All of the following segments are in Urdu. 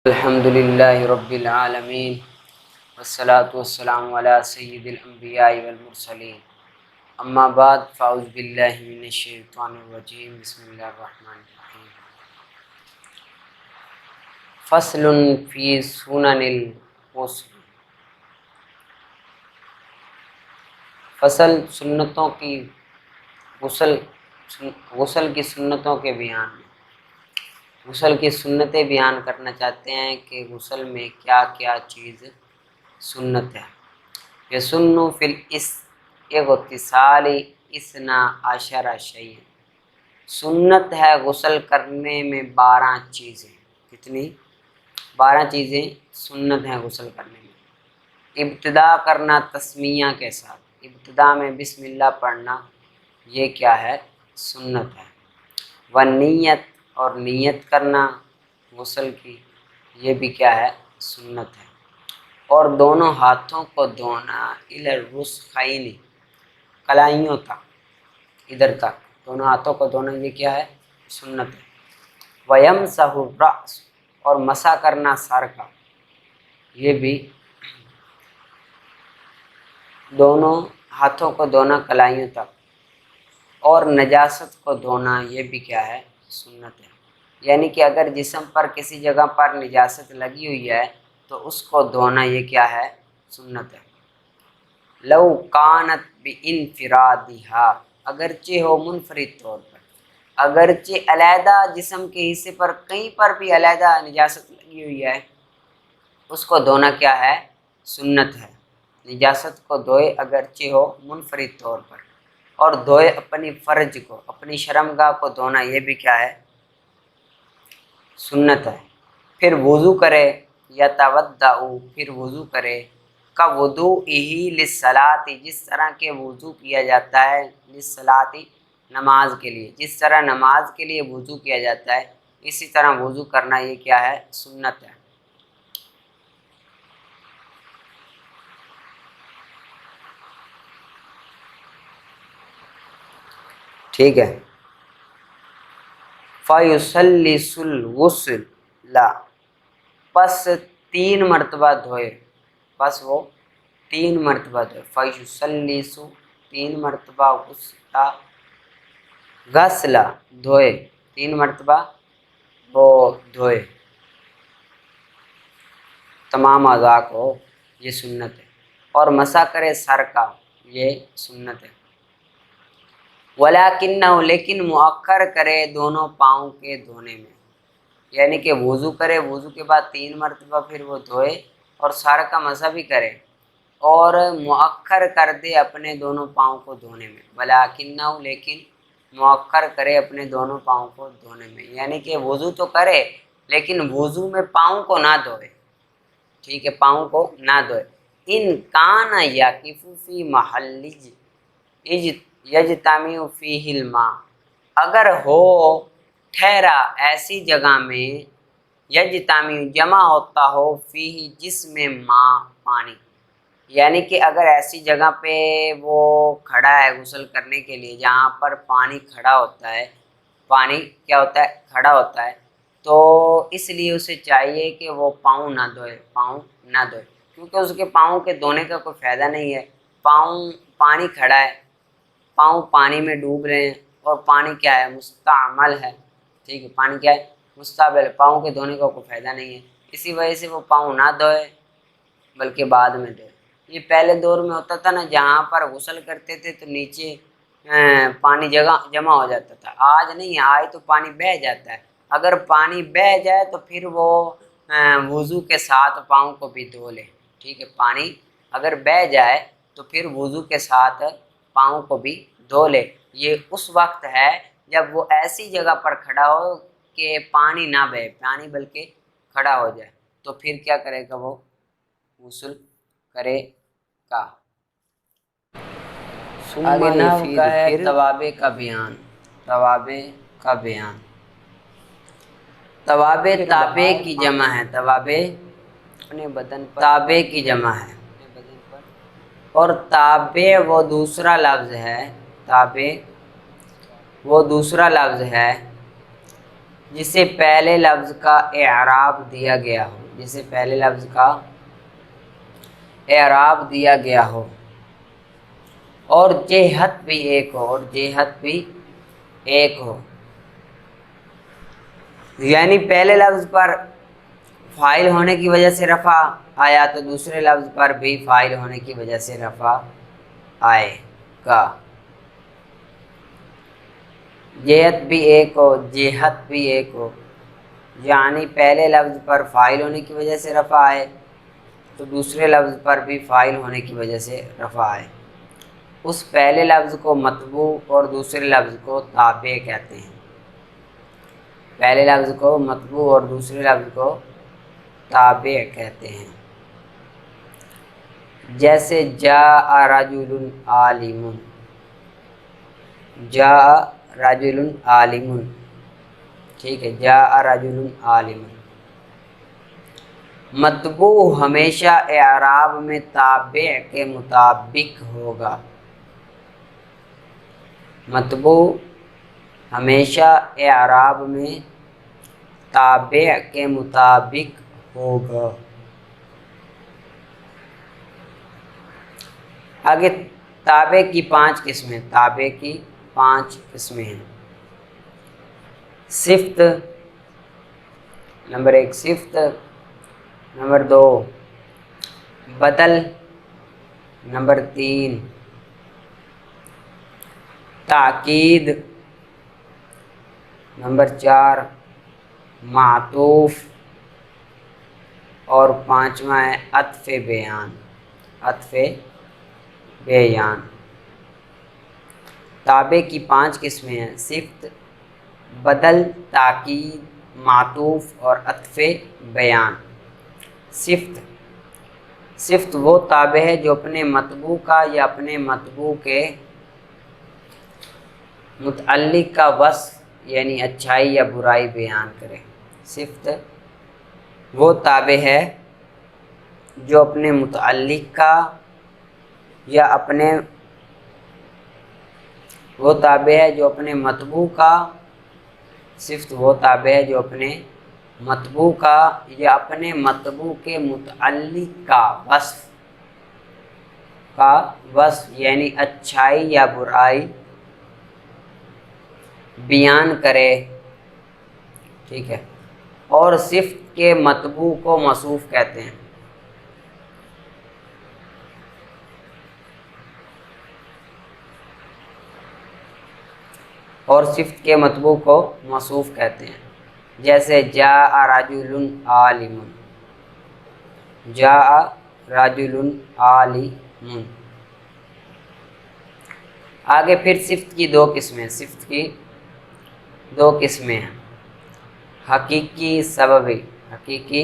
الحمد للہ رب العالمین والصلاة والسلام علی سید الانبیاء والمرسلین اما بعد فاعوذ باللہ من الشیطان الرجیم بسم اللہ الرحمن الرحیم فصل فی سنن الغسل فصل سنتوں کی غسل کی سنتوں کے بیان میں غسل کی سنتیں بیان کرنا چاہتے ہیں کہ غسل میں کیا کیا چیز سنت ہے۔ یسن فی الاغتسال اثنا عشر شیئا، سنت ہے غسل کرنے میں 12 چیزیں۔ کتنی؟ 12 چیزیں سنت ہیں غسل کرنے میں۔ ابتدا کرنا تسمیہ کے ساتھ، ابتدا میں بسم اللہ پڑھنا، یہ کیا ہے؟ سنت ہے۔ والنیت، اور نیت کرنا غسل کی، یہ بھی کیا ہے؟ سنت ہے۔ اور دونوں ہاتھوں کو دھونا الی الرسخین، کلائیوں تک، ادھر تک دونوں ہاتھوں کو دھونا، یہ کیا ہے؟ سنت ہے۔ ویمسح الرأس، اور مسح کرنا سر کا، یہ بھی دونوں ہاتھوں کو دھونا کلائیوں تک، اور نجاست کو دھونا، یہ بھی کیا ہے؟ سنت ہے۔ یعنی کہ اگر جسم پر کسی جگہ پر نجاست لگی ہوئی ہے تو اس کو دھونا، یہ کیا ہے؟ سنت ہے۔ لو کانت بانفرادھا، اگرچہ ہو منفرد طور پر، اگرچہ علیحدہ جسم کے حصے پر کہیں پر بھی علیحدہ نجاست لگی ہوئی ہے، اس کو دھونا کیا ہے؟ سنت ہے۔ نجاست کو دھوئے اگرچہ ہو منفرد طور پر، اور دھوئے اپنی فرج کو، اپنی شرمگاہ کو دھونا، یہ بھی کیا ہے؟ سنت ہے۔ پھر وضو کرے، یتودع، پھر وضو کرے، کا وضوئہ للصلاۃ، جس طرح کے وضو کیا جاتا ہے، للصلاۃ، نماز کے لیے، جس طرح نماز کے لیے وضو کیا جاتا ہے اسی طرح وضو کرنا، یہ کیا ہے؟ سنت ہے۔ ٹھیک ہے۔ فَيُسَلِّسُ الْغُسْلَ، پس 3 مرتبہ دھوئے، بس وہ 3 مرتبہ دھوئے۔ فَيُسَلِّسُ، 3 مرتبہ غسل، دھوئے، 3 مرتبہ وہ دھوئے تمام اعضاء کو، یہ سنت ہے۔ اور مسح کرے سر کا، یہ سنت ہے۔ ولیکنہ، لیکن مؤخر کرے دونوں پاؤں کے دھونے میں، یعنی کہ وضو کرے، وضو کے بعد 3 مرتبہ پھر وہ دھوئے اور سر کا مسح بھی کرے، اور مؤخر کر دے اپنے دونوں پاؤں کو دھونے میں۔ ولیکنہ، لیکن مؤخر کرے اپنے دونوں پاؤں کو دھونے میں، یعنی کہ وضو تو کرے لیکن وضو میں پاؤں کو نہ دھوئے، ٹھیک ہے، پاؤں کو نہ دھوئے۔ ان کان یقف فی محل یجتمع فیہ الماء، اگر ہو ٹھہرا ایسی جگہ میں، یجتمع، جمع ہوتا ہو، فیہ، جس میں، ماء، پانی، یعنی کہ اگر ایسی جگہ پہ وہ کھڑا ہے غسل کرنے کے لیے جہاں پر پانی کھڑا ہوتا ہے، پانی کیا ہوتا ہے؟ کھڑا ہوتا ہے، تو اس لیے اسے چاہیے کہ وہ پاؤں نہ دھوئے، پاؤں نہ دھوئے، کیونکہ اس کے پاؤں کے دھونے کا کوئی فائدہ نہیں ہے۔ پانی کھڑا ہے، پاؤں پانی میں ڈوب رہے ہیں، اور پانی کیا ہے؟ مستعمل ہے، ٹھیک ہے، پانی کیا ہے؟ مستعمل ہے، پاؤں کے دھونے کا کوئی فائدہ نہیں ہے، اسی وجہ سے وہ پاؤں نہ دھوئے بلکہ بعد میں دھوئے۔ یہ پہلے دور میں ہوتا تھا نا، جہاں پر غسل کرتے تھے تو نیچے پانی جمع ہو جاتا تھا، آج نہیں ہے، آج تو پانی بہہ جاتا ہے۔ اگر پانی بہہ جائے تو پھر وہ وضو کے ساتھ پاؤں کو بھی دھو لے، ٹھیک ہے، پانی اگر بہہ جائے تو پھر وضو کے ساتھ پاؤں کو بھی دھو لے۔ یہ اس وقت ہے جب وہ ایسی جگہ پر کھڑا ہو کہ پانی نہ بہے، پانی بلکہ کھڑا ہو جائے، تو پھر کیا کرے گا؟ وہ غسل کرے گا۔ آگے نحو کا ہے توابع کا بیان، توابع کا بیان۔ توابع تابع کی جمع ہے، توابع اپنے بدن پر، تابع کی جمع ہے، اور تابع وہ دوسرا لفظ ہے، تابع وہ دوسرا لفظ ہے جسے پہلے لفظ کا اعراب دیا گیا ہو، جسے پہلے لفظ کا اعراب دیا گیا ہو، اور جہت بھی ایک ہو، اور جہت بھی ایک ہو، یعنی پہلے لفظ پر فاعل ہونے کی وجہ سے رفع آیا تو دوسرے لفظ پر بھی فاعل ہونے کی وجہ سے رفع آئے گا۔ جہت بھی ایک ہو، جہت بھی ایک ہو، یعنی پہلے لفظ پر فاعل ہونے کی وجہ سے رفع آئے تو دوسرے لفظ پر بھی فاعل ہونے کی وجہ سے رفع آئے، اس پہلے لفظ کو متبوع اور دوسرے لفظ کو تابع کہتے ہیں۔ پہلے لفظ کو متبوع اور دوسرے لفظ کو تابع کہتے ہیں۔ جیسے جاء رجل عالم، جاء رجل عالم، ٹھیک ہے، جاء رجل عالم۔ متبوع ہمیشہ اعراب میں تابع کے مطابق ہوگا، متبوع ہمیشہ اعراب میں تابع کے مطابق ہوگا۔ آگے تابع کی 5 قسمیں، تابع کی 5 قسمیں ہیں۔ صفت، نمبر 1 صفت، نمبر 2 بدل، نمبر 3 تاکید، نمبر 4 معطوف، اور 5واں ہے عطف بیان، عطف بیان۔ تابع کی 5 قسمیں ہیں، صفت، بدل، تاکید، معطوف اور عطف بیان۔ صفت، صفت وہ تابع ہے جو اپنے متبوع کا یا اپنے متبوع کے متعلق کا وصف یعنی اچھائی یا برائی بیان کرے۔ صفت وہ تابع ہے جو اپنے متعلق کا یا اپنے، وہ تابع ہے جو اپنے متبوع کا، صفت وہ تابع ہے جو اپنے متبوع کا یا اپنے متبوع کے متعلق کا وصف یعنی اچھائی یا برائی بیان کرے، ٹھیک ہے، اور صفت کے متبوع کو موصوف کہتے ہیں۔ اور صفت کے متبوع کو موصوف کہتے ہیں، جیسے جاء رجل عالم، جاء رجل عالم۔ آگے پھر صفت کی 2 قسمیں، صفت کی 2 قسمیں ہیں، حقیقی سببی، حقیقی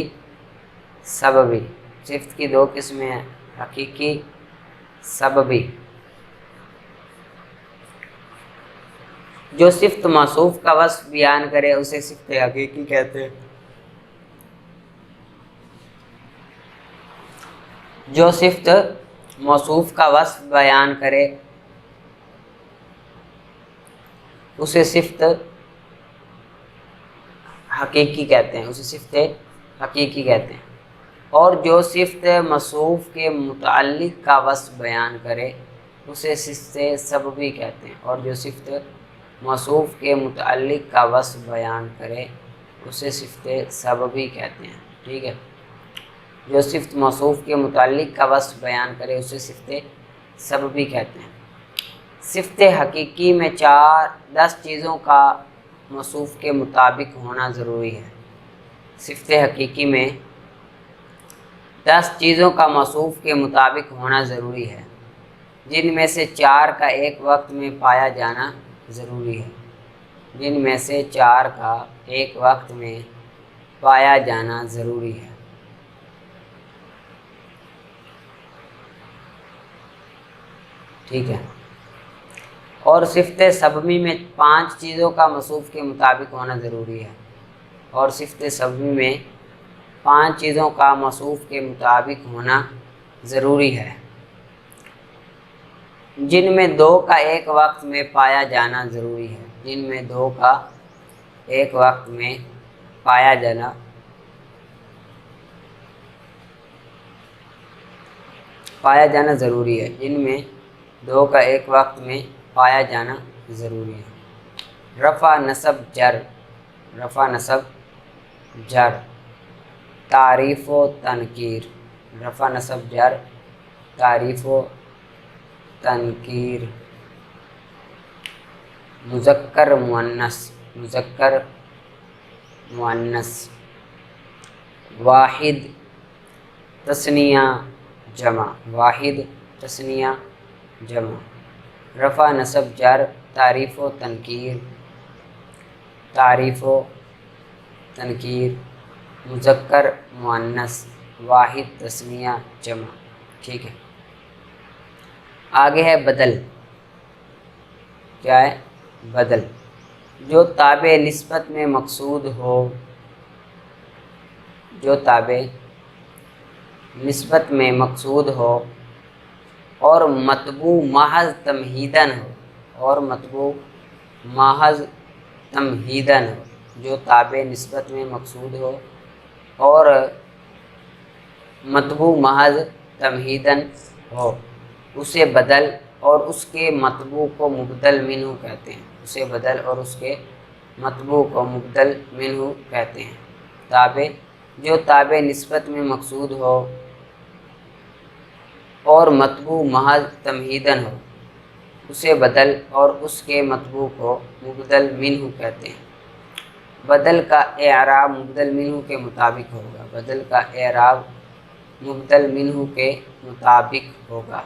سببی۔ صفت کی 2 قسمیں ہیں، حقیقی سببی۔ جو صفت موصوف کا وصف بیان کرے اسے صفت حقیقی کہتے ہیں، جو صفت موصوف کا وصف بیان کرے اسے صفت حقیقی کہتے ہیں، اسے صفت حقیقی کہتے ہیں، اور جو صفت موصوف کے متعلق کا وصف بیان کرے اسے صفت سببی کہتے ہیں، اور جو صفت موصوف کے متعلق کا وصف بیان کرے اسے صفت سببی کہتے ہیں، ٹھیک ہے، جو صفت موصوف کے متعلق کا وصف بیان کرے اسے صفت سببی کہتے ہیں۔ صفت حقیقی میں 10 چیزوں کا موصوف کے مطابق ہونا ضروری ہے۔ صفت حقیقی میں 10 چیزوں کا موصوف کے مطابق ہونا ضروری ہے، جن میں سے 4 کا ایک وقت میں پایا جانا ضروری ہے، جن میں سے 4 کا ایک وقت میں پایا جانا ضروری ہے۔ ٹھیک ہے، اور صفت سببی میں 5 چیزوں کا موصوف کے مطابق ہونا ضروری ہے، اور صفت سببی میں 5 چیزوں کا موصوف کے مطابق ہونا ضروری ہے، جن میں 2 کا ایک وقت میں پایا جانا ضروری ہے، جن میں 2 کا ایک وقت میں پایا جانا ضروری ہے، جن میں دو کا ایک وقت میں پایا جانا ضروری ہے۔ رفع نصب جر، رفع نصب جر، تعریف و تنکیر، رفع نصب جر، تعریف و تنکیر، مذکر مؤنث، مذکر مؤنث، واحد تثنیہ جمع، واحد تثنیہ جمع، رفع نصب جر، تعریف و تنکیر، تعریف و تنکیر، مذکر مؤنث، واحد تثنیہ جمع۔ ٹھیک ہے، آگے ہے بدل۔ کیا ہے؟ بدل، جو تابع نسبت میں مقصود ہو، جو تابع نسبت میں مقصود ہو اور مطبوع محض تمہیداً ہو، اور مطبوع محض تمہیداً ہو، جو تابع نسبت میں مقصود ہو اور مطبوع محض تمہیداً ہو، اسے بدل اور اس کے مطبوع کو مبدل منہ کہتے ہیں، اسے بدل اور اس کے مطبوع کو مبدل منہ کہتے ہیں۔ تابع، جو تابع نسبت میں مقصود ہو اور مطبوع محض تمہیداً ہو، اسے بدل اور اس کے مطبوع کو مبدل منہ کہتے ہیں۔ بدل کا اعراب مبدل منہ کے مطابق ہوگا، بدل کا اعراب مبدل منہ کے مطابق ہوگا۔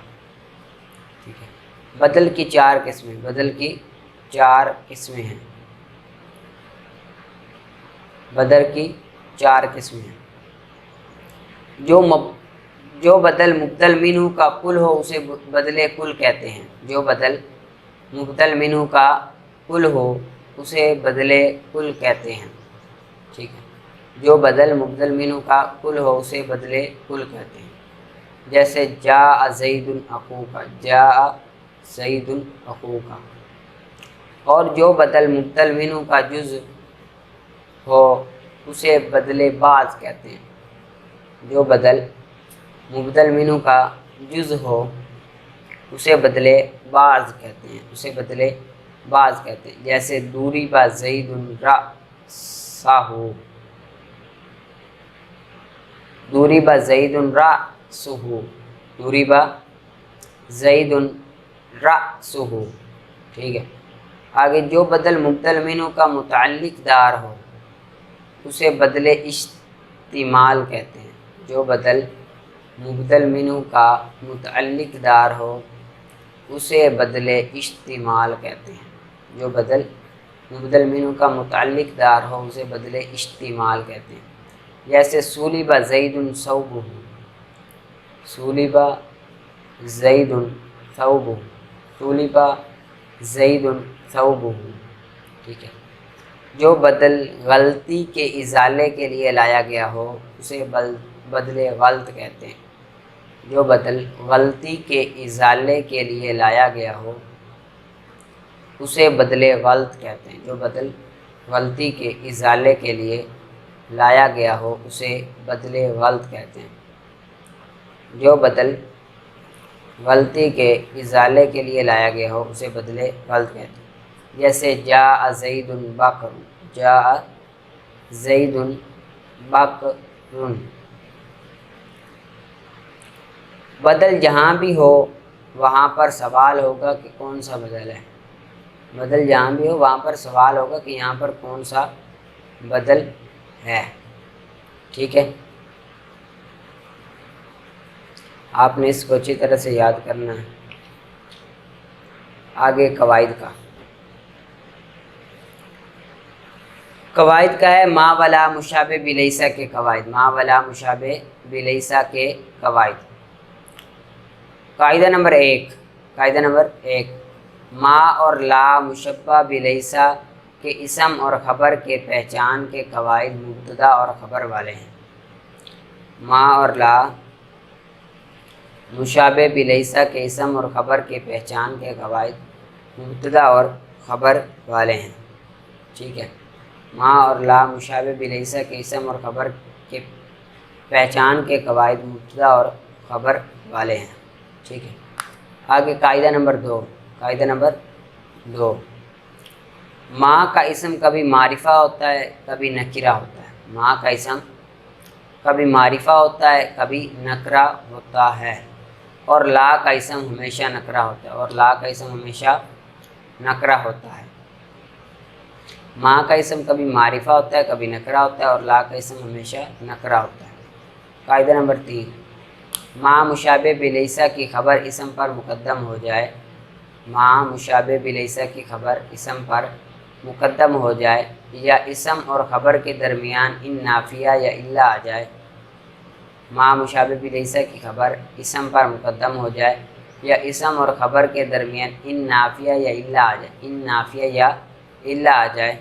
ٹھیک ہے، بدل کی چار قسمیں، بدل کی چار قسمیں ہیں، بدل کی چار قسمیں ہیں۔ جو بدل مبدل منہ کا کل ہو اسے بدل کل کہتے ہیں، جو بدل مبدل منہ کا کل ہو اسے بدل کل کہتے ہیں۔ ٹھیک ہے، جو بدل مبدل منہ کا کل ہو اسے بدل کل کہتے ہیں، جیسے جاء زید اخوک، جاء زید اخوک۔ اور جو بدل مبدل منہ کا جز ہو اسے بدل بعض کہتے ہیں، جو بدل مبدل منہ کا جز ہو اسے بدل بعض کہتے ہیں، اسے بدل بعض کہتے ہیں، جیسے ضرب زید رأسہ، ضرب زید رأسہ، ضرب زید رأسہ۔ ٹھیک ہے، آگے جو بدل مبدل منہ کا متعلق دار ہو اسے بدل اشتمال کہتے ہیں، جو بدل مبدل منہ کا متعلق دار ہو اسے بدل اشتمال کہتے ہیں، جو بدل مبدل منہ کا متعلق دار ہو اسے بدل اشتمال کہتے ہیں، جیسے صلب زید ثوبہ، صلب زید ثوبہ، صلب زید ثوبہ۔ ٹھیک ہے، جو بدل غلطی کے ازالے کے لیے لایا گیا ہو اسے بدل غلط کہتے ہیں، جو بدل غلطی کے ازالے کے لیے لایا گیا ہو اسے بدل غلط کہتے ہیں، جو بدل غلطی کے ازالے کے لیے لایا گیا ہو اسے بدل غلط کہتے ہیں، جو بدل غلطی کے ازالے کے لیے لایا گیا ہو اسے بدل غلط کہتے ہیں، جیسے جاء زید بکر، جاء زید بکر۔ بدل جہاں بھی ہو وہاں پر سوال ہوگا کہ کون سا بدل ہے، بدل جہاں بھی ہو وہاں پر سوال ہوگا کہ یہاں پر کون سا بدل ہے۔ ٹھیک ہے، آپ نے اس کو اچھی طرح سے یاد کرنا ہے۔ آگے قواعد کا، قواعد کا ہے ما ولا مشابہ بلیسا کے قواعد، ما ولا مشابہ بلیسا کے قواعد۔ قاعدہ نمبر 1، قاعدہ نمبر 1، ما اور لا مشبہ بلیسا کے اسم اور خبر کے پہچان کے قواعد مبتدا اور خبر والے ہیں۔ ما اور لا مشابہ بلیسا کے اسم اور خبر کے پہچان کے قواعد مبتدا اور خبر والے ہیں۔ ٹھیک ہے، ما اور لا مشابہ بلیسا کے اسم اور خبر کے پہچان کے قواعد مبتدا اور خبر والے ہیں. ٹھیک ہے. آگے قاعدہ نمبر 2. قاعدہ نمبر 2، ما کا اسم کبھی معرفہ ہوتا ہے کبھی نکرہ ہوتا ہے. ما کا اسم کبھی معرفہ ہوتا ہے کبھی نکرہ ہوتا ہے، اور لا کا اسم ہمیشہ نکرہ ہوتا ہے، اور لا کا اسم ہمیشہ نکرہ ہوتا ہے. ما کا اسم کبھی معرفہ ہوتا ہے کبھی نکرہ ہوتا ہے، اور لا کا اسم ہمیشہ نکرہ ہوتا ہے. قاعدہ نمبر 3، ما مشابہ بلیسا کی خبر اسم پر مقدم ہو جائے. ما مشابہ بلیسا کی خبر اسم پر مقدم ہو جائے یا اسم اور خبر کے درمیان ان نافیہ یا الا آ جائے. ما مشابہ بلیسا کی خبر اسم پر مقدم ہو جائے یا اسم اور خبر کے درمیان ان نافیہ یا الا آ جائے، ان نافیہ یا الا آ جائے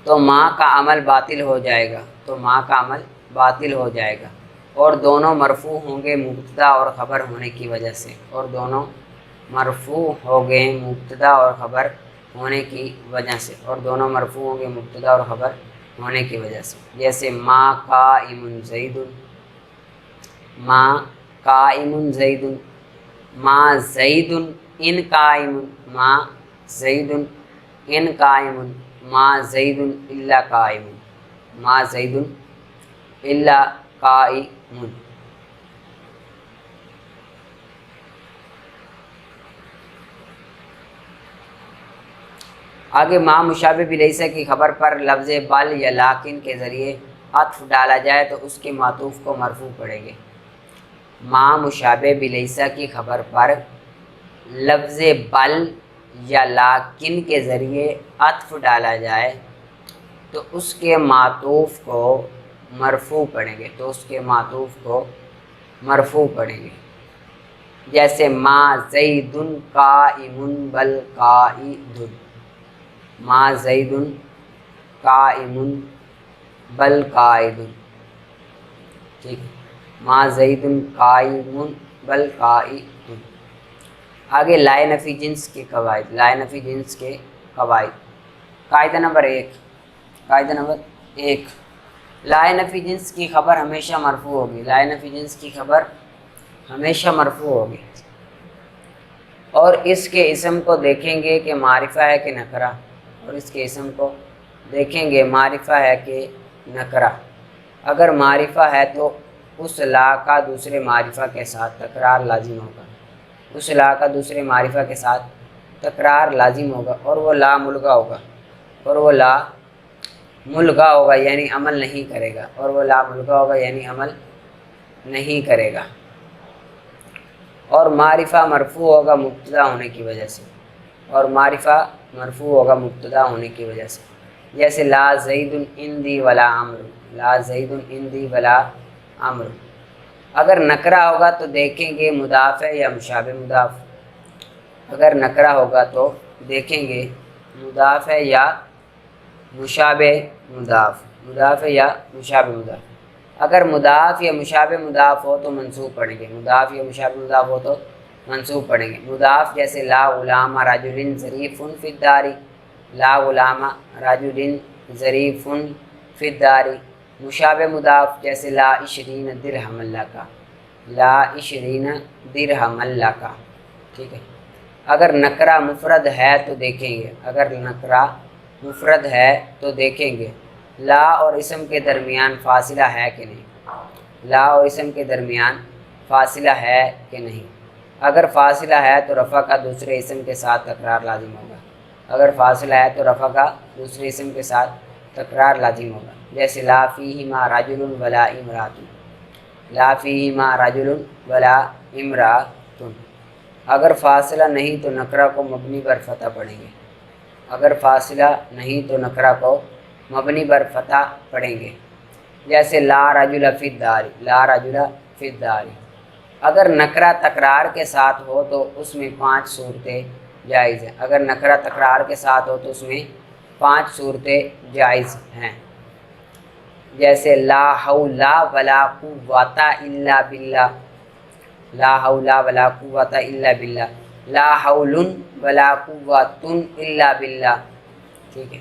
تو ما کا عمل باطل ہو جائے گا، تو ما کا عمل باطل ہو جائے گا، اور دونوں مرفوع ہوں گے مبتدا اور خبر ہونے کی وجہ سے، اور دونوں مرفوع ہو گئے مبتدا اور خبر ہونے کی وجہ سے، اور دونوں مرفوع ہوں گے مبتدا اور خبر ہونے کی وجہ سے. جیسے ما قائم زید، ما قائم زید، ما زید ان قائم، ما زید ان قائم، ما زید الا قائم، ما زید الا قائم. آگے ما مشابہ بلیسا کی خبر پر لفظ بل یا لاکن کے ذریعے عطف ڈالا جائے تو اس کے معطوف کو مرفوع پڑھیں گے. ما مشابہ بلیسا کی خبر پر لفظ بل یا لاکن کے ذریعے عطف ڈالا جائے تو اس کے معطوف کو مرفوع پڑھیں گے، تو اس کے معطوف کو مرفوع پڑھیں گے. جیسے ما زید قائم بل قائد، ما زید قائم بل قائد. ٹھیک ہے. ما زید قائم بل قائد. آگے لائے نفی جنس کے قواعد، لائے نفی جنس کے قواعد. قاعدہ نمبر 1، قاعدہ نمبر 1، لائے نفی جنس کی خبر ہمیشہ مرفوع ہوگی، لائے نفی جنس کی خبر ہمیشہ مرفوع ہوگی، اور اس کے اسم کو دیکھیں گے کہ معرفہ ہے کہ نکرہ، اور اس کے اسم کو دیکھیں گے معرفہ ہے کہ نکرہ. اگر معرفہ ہے تو اس لا کا دوسرے معرفہ کے ساتھ تکرار لازم ہوگا، اس لا کا دوسرے معرفہ کے ساتھ تکرار لازم ہوگا، اور وہ لا ملغا ہوگا، اور وہ لا ملغا ہوگا یعنی عمل نہیں کرے گا، اور وہ لا ملغا ہوگا یعنی عمل نہیں کرے گا. اور معرفہ مرفوع ہوگا مبتدا ہونے کی وجہ سے، اور معرفہ مرفوع ہوگا مبتدا ہونے کی وجہ سے. جیسے لا زید عندی ولا عمرو، لا زید عندی ولا عمرو. اگر نکرہ ہوگا تو دیکھیں گے مضاف ہے یا مشابہ مضاف، اگر نکرہ ہوگا تو دیکھیں گے مضاف ہے یا مشابہ مضاف، مضاف ہے یا مشابہ مضاف. اگر مضاف یا مشابہ مضاف ہو تو منصوب پڑھیں گے، مضاف یا مشابہ مضاف ہو تو منصوب پڑھیں گے. مضاف جیسے لا غلام رجل ظریف فی الدار، لا غلام رجل ظریف فی الدار. مشابہ مضاف جیسے لا 20 درہم لک، لا 20 درہم لک. ٹھیک ہے. اگر نکرہ مفرد ہے تو دیکھیں گے، اگر نکرہ مفرد ہے تو دیکھیں گے لا اور اسم کے درمیان فاصلہ ہے کہ نہیں، لا اور اسم کے درمیان فاصلہ ہے کہ نہیں. اگر فاصلہ ہے تو رفع کا دوسرے اسم کے ساتھ تکرار لازم ہوگا، اگر فاصلہ ہے تو رفع کا دوسرے اسم کے ساتھ تکرار لازم ہوگا. جیسے لا فیہما رجل ولا امرأۃ، لا فیہما رجل ولا امرأۃ. اگر فاصلہ نہیں تو نکرہ کو مبنی پر فتح پڑھیں گے، اگر فاصلہ نہیں تو نکرہ کو مبنی پر فتح پڑھیں گے. جیسے لا رجل فی الدار، لا رجل فی الدار. اگر نکرہ تکرار کے ساتھ ہو تو اس میں 5 صورتیں جائز ہیں، اگر نکرہ تکرار کے ساتھ ہو تو اس میں 5 صورتیں جائز ہیں. جیسے لا حول ولا قوۃ الا باللہ، لا حول ولا قوۃ الا باللہ، لا حول ولا قوۃ الا باللہ. ٹھیک ہے.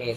1,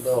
2,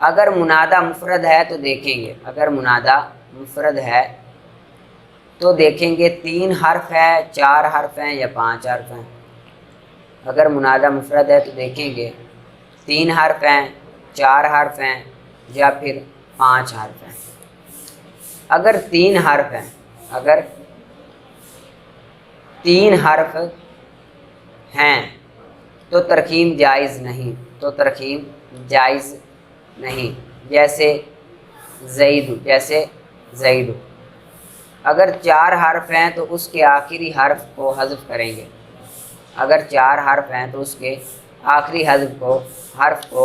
اگر منادہ مفرد ہے تو دیکھیں گے، اگر منادہ مفرد ہے تو دیکھیں گے 3 حرف ہے، 4 حرف ہیں یا 5 حرف ہیں۔ اگر منادہ مفرد ہے تو دیکھیں گے 3 حرف ہیں، 4 حرف ہیں یا پھر 5 حرف ہیں۔ اگر 3 حرف ہیں، اگر 3 حرف ہیں تو ترکیب جائز نہیں، تو ترکیب جائز نہیں، جیسے زید، جیسے زید۔ اگر 4 حرف ہیں تو اس کے آخری حرف کو حذف کریں گے، اگر 4 حرف ہیں تو اس کے آخری حرف کو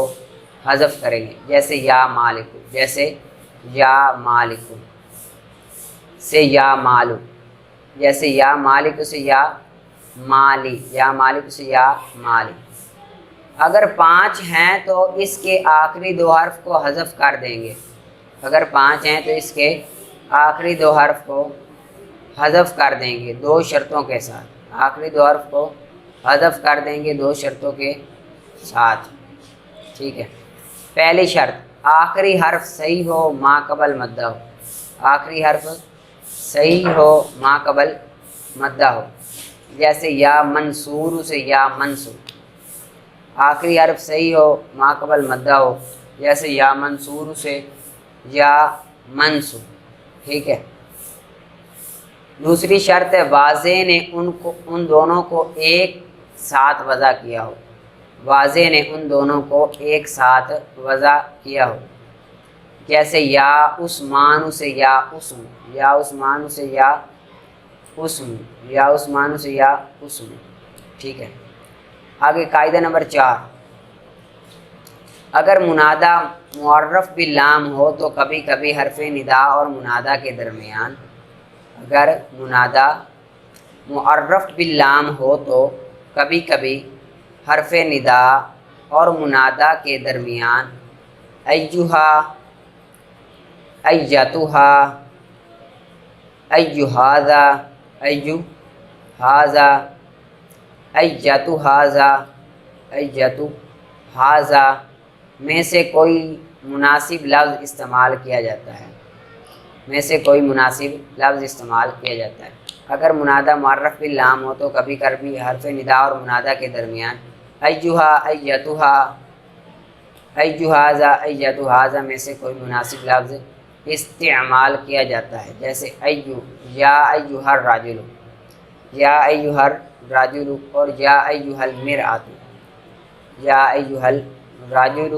حذف کریں گے، جیسے یا مالک، جیسے یا مالک سے یا مالو، جیسے یا مالک سے یا مالی، یا مالک سے یا مالی۔ اگر 5 ہیں تو اس کے آخری 2 حرف کو حذف کر دیں گے، اگر 5 ہیں تو اس کے آخری 2 حرف کو حذف کر دیں گے 2 شرطوں کے ساتھ، آخری 2 حرف کو حذف کر دیں گے 2 شرطوں کے ساتھ، ٹھیک ہے۔ پہلی شرط، آخری حرف صحیح ہو ما قبل مدہ ہو، آخری حرف صحیح ہو ما قبل مدہ ہو، جیسے یا منصور سے یا منصور، آخری حرف صحیح ہو ما قبل مدہ ہو، جیسے یا منصور سے یا منصور، ٹھیک ہے۔ دوسری شرط ہے واضح نے ان دونوں کو ایک ساتھ وضع کیا ہو، واضح نے ان دونوں کو ایک ساتھ وضع کیا ہو، جیسے یا عثمان سے یا اسم، یا عثمان سے یا اسم، یا عثمان سے یا اسم، ٹھیک ہے۔ آگے قاعدہ نمبر 4، اگر منادہ معرف باللام ہو تو کبھی کبھی حرف ندا اور منادہ کے درمیان، اگر منادہ معرف باللام ہو تو کبھی کبھی حرف ندا اور منادہ کے درمیان ایہا، ایتھا، ایہذا، ایہذا، ایتھذا، ایتھذا میں سے کوئی مناسب لفظ استعمال کیا جاتا ہے، میں سے کوئی مناسب لفظ استعمال کیا جاتا ہے۔ اگر منادہ معرف باللام ہو تو کبھی کبھی حرف ندا اور منادہ کے درمیان ایہا، ایتھا، ایہذا، ایتھذا میں سے کوئی مناسب لفظ استعمال کیا جاتا ہے، جیسے یا ایہا الرجل، یا ایہا الرجل اور یا ایہا المرأۃ، یا ایہا الرجل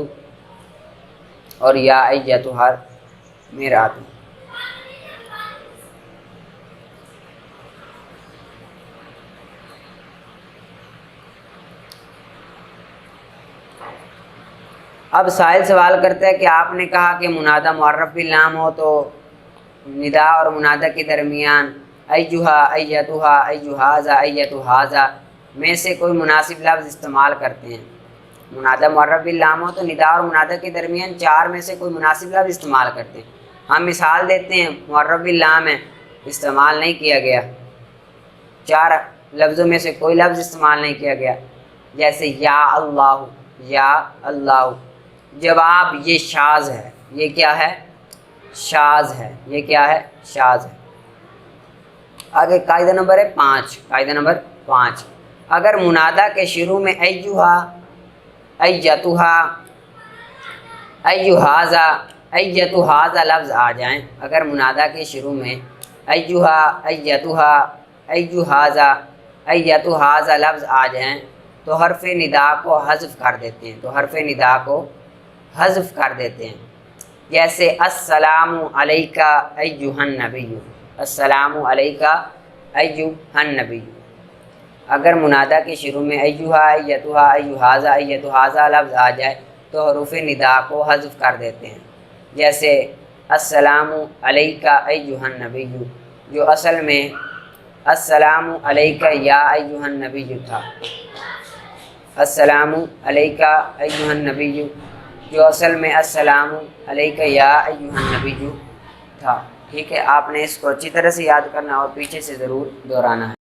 اور یا ایتھا المرأۃ۔ اب سائل سوال کرتا ہے کہ آپ نے کہا کہ منادہ معرف باللام ہو تو ندا اور منادہ کے درمیان ایہا، ایتھا، ایہذا، ایتھذا میں سے کوئی مناسب لفظ استعمال کرتے ہیں۔ منادہ معرف باللام ہو تو ندا اور منادہ کے درمیان 4 میں سے کوئی مناسب لفظ استعمال کرتے ہیں۔ ہم مثال دیتے ہیں، معرف باللام ہے، استعمال نہیں کیا گیا، 4 لفظوں میں سے کوئی لفظ استعمال نہیں کیا گیا، جیسے یا اللہ، یا اللہ۔ جواب یہ شاذ ہے، یہ کیا ہے؟ شاذ ہے، یہ کیا ہے؟ شاذ ہے۔ آگے قاعدہ نمبر ہے 5، قاعدہ نمبر 5، اگر منادہ کے شروع میں ایہا، ایتھا، ایہذا، ایتھذا لفظ آ جائیں، اگر منادہ کے شروع میں ایہا، ایتھا، ایہذا، ایتھذا لفظ آ جائیں تو حرف ندا کو حذف کر دیتے ہیں، تو حرف ندا کو حذف کر دیتے ہیں، جیسے السلام علیکہ ایہا النبی، السلام علیکہ ایہا النبی۔ اگر منادہ کے شروع میں ایہا، ایتھا، ایہذا، ایتھذا لفظ آ جائے تو حروف ندا کو حذف کر دیتے ہیں، جیسے السلام علیکہ ایہا النبی، جو اصل میں السلام علیکہ یا ایہا النبی تھا، السلام علیکہ ایہا النبی جو اصل میں السلام علیکہ یا ایہا النبی تھا، ٹھیک ہے۔ آپ نے اس کو اچھی طرح سے یاد کرنا اور پیچھے سے ضرور دہرانا ہے۔